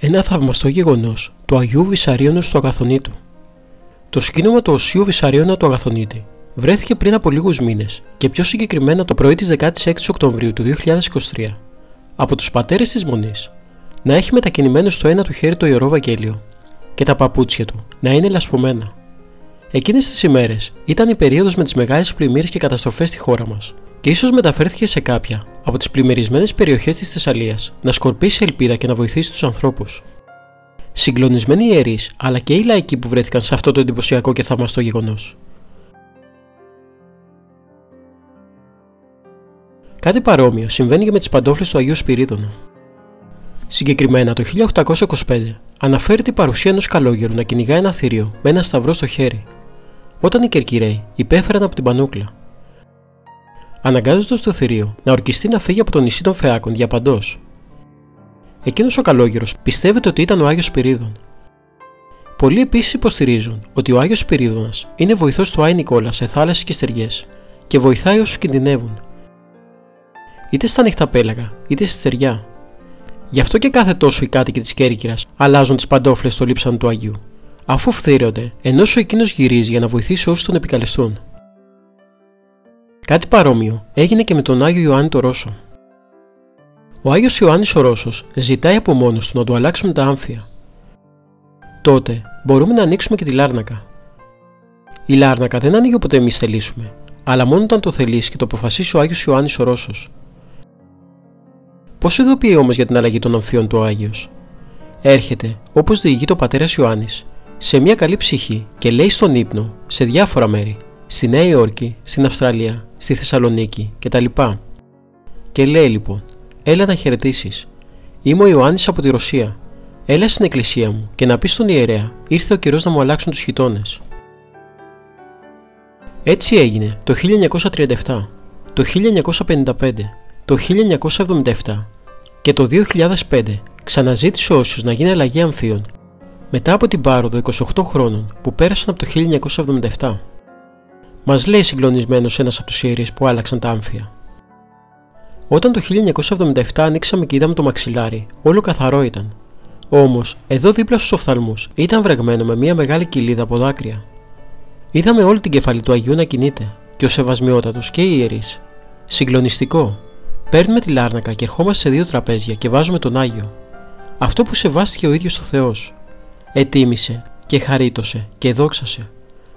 Ένα θαυμαστό γεγονός του Αγίου Βυσαρίωνος του Αγαθονίτου. Το σκήνωμα του Οσίου Βυσαρίωνα του Αγαθονίτη βρέθηκε πριν από λίγους μήνες και πιο συγκεκριμένα το πρωί της 16ης Οκτωβρίου του 2023 από τους πατέρες της Μονής να έχει μετακινημένο στο ένα του χέρι το Ιερό Βαγγέλιο και τα παπούτσια του να είναι λασπωμένα. Εκείνες τις ημέρες ήταν η περίοδος με τις μεγάλες πλημμύρες και καταστροφές στη χώρα μας και ίσως μεταφέρθηκε σε κάποια από τις πλημμυρισμένες περιοχές της Θεσσαλίας να σκορπίσει ελπίδα και να βοηθήσει τους ανθρώπους. Συγκλονισμένοι ιερείς αλλά και οι λαϊκοί που βρέθηκαν σε αυτό το εντυπωσιακό και θαυμαστό γεγονός. Κάτι παρόμοιο συμβαίνει και με τις παντόφλες του Αγίου Σπυρίδωνα. Συγκεκριμένα το 1825 αναφέρεται η παρουσία ενός καλόγερου να κυνηγά ένα θηρίο με ένα σταυρό στο χέρι, όταν οι Κερκυραίοι υπέφεραν από την πανούκλα, αναγκάζοντας το θηρίο να ορκιστεί να φύγει από το νησί των Φεάκων διαπαντός. Εκείνος ο καλόγερος πιστεύεται ότι ήταν ο Άγιος Σπυρίδων. Πολλοί επίσης υποστηρίζουν ότι ο Άγιος Σπυρίδωνας είναι βοηθός του Άη Νικόλα σε θάλασσες και στεριές και βοηθάει όσους κινδυνεύουν, είτε στα ανοιχτά πέλαγα είτε στη στεριά. Γι' αυτό και κάθε τόσο οι κάτοικοι της Κέρκυρας αλλάζουν τις παντόφλες στο λείψανο του Αγίου, αφού φθείρονται ενώ εκείνος γυρίζει για να βοηθήσει όσους τον επικαλεστούν. Κάτι παρόμοιο έγινε και με τον Άγιο Ιωάννη το Ρώσο. Ο Άγιος Ιωάννης ο Ρώσος ζητάει από μόνος του να του αλλάξουμε τα άμφια. Τότε μπορούμε να ανοίξουμε και τη λάρνακα. Η λάρνακα δεν ανοίγει όποτε εμείς θελήσουμε, αλλά μόνο όταν το θελήσει και το αποφασίσει ο Άγιος Ιωάννης ο Ρώσος. Πώς ειδοποιεί όμως για την αλλαγή των αμφίων του ο Άγιος? Έρχεται, όπως διηγείται ο πατέρας Ιωάννης, σε μια καλή ψυχή και λέει στον ύπνο σε διάφορα μέρη, στη Νέα Υόρκη, στην Αυστραλία, στη Θεσσαλονίκη κτλ. Και λέει λοιπόν: έλα να χαιρετήσεις. Είμαι ο Ιωάννης από τη Ρωσία. Έλα στην εκκλησία μου και να πεις στον ιερέα: ήρθε ο καιρός να μου αλλάξουν τους χιτώνες. Έτσι έγινε το 1937, το 1955, το 1977 και το 2005 ξαναζήτησε όσους να γίνει αλλαγή αμφίων μετά από την πάροδο 28 χρόνων που πέρασαν από το 1977. Μας λέει συγκλονισμένος ένας από τους ιερείς που άλλαξαν τα άμφια. Όταν το 1977 ανοίξαμε και είδαμε το μαξιλάρι, όλο καθαρό ήταν. Όμως, εδώ δίπλα στους οφθαλμούς ήταν βρεγμένο με μια μεγάλη κοιλίδα από δάκρυα. Είδαμε όλη την κεφαλή του Αγίου να κινείται και ο Σεβασμιότατος και οι ιερείς. Συγκλονιστικό. Παίρνουμε τη λάρνακα και ερχόμαστε σε δύο τραπέζια και βάζουμε τον Άγιο. Αυτό που σεβάστηκε ο ίδιος ο Θεός. Ετίμησε και χαρίτωσε και δόξασε,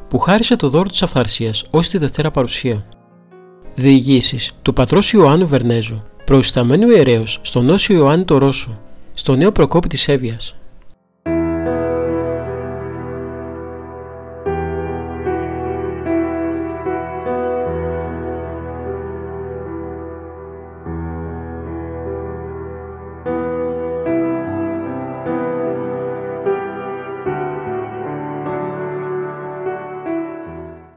που χάρισε το δώρο της αυθαρσίας ως τη Δευτέρα Παρουσία. Διηγήσεις του πατρός Ιωάννου Βερνέζου, προϊσταμένου ιερέως στον Όσιο Ιωάννη το Ρώσο, στο νέο Προκόπη της Εύβοιας.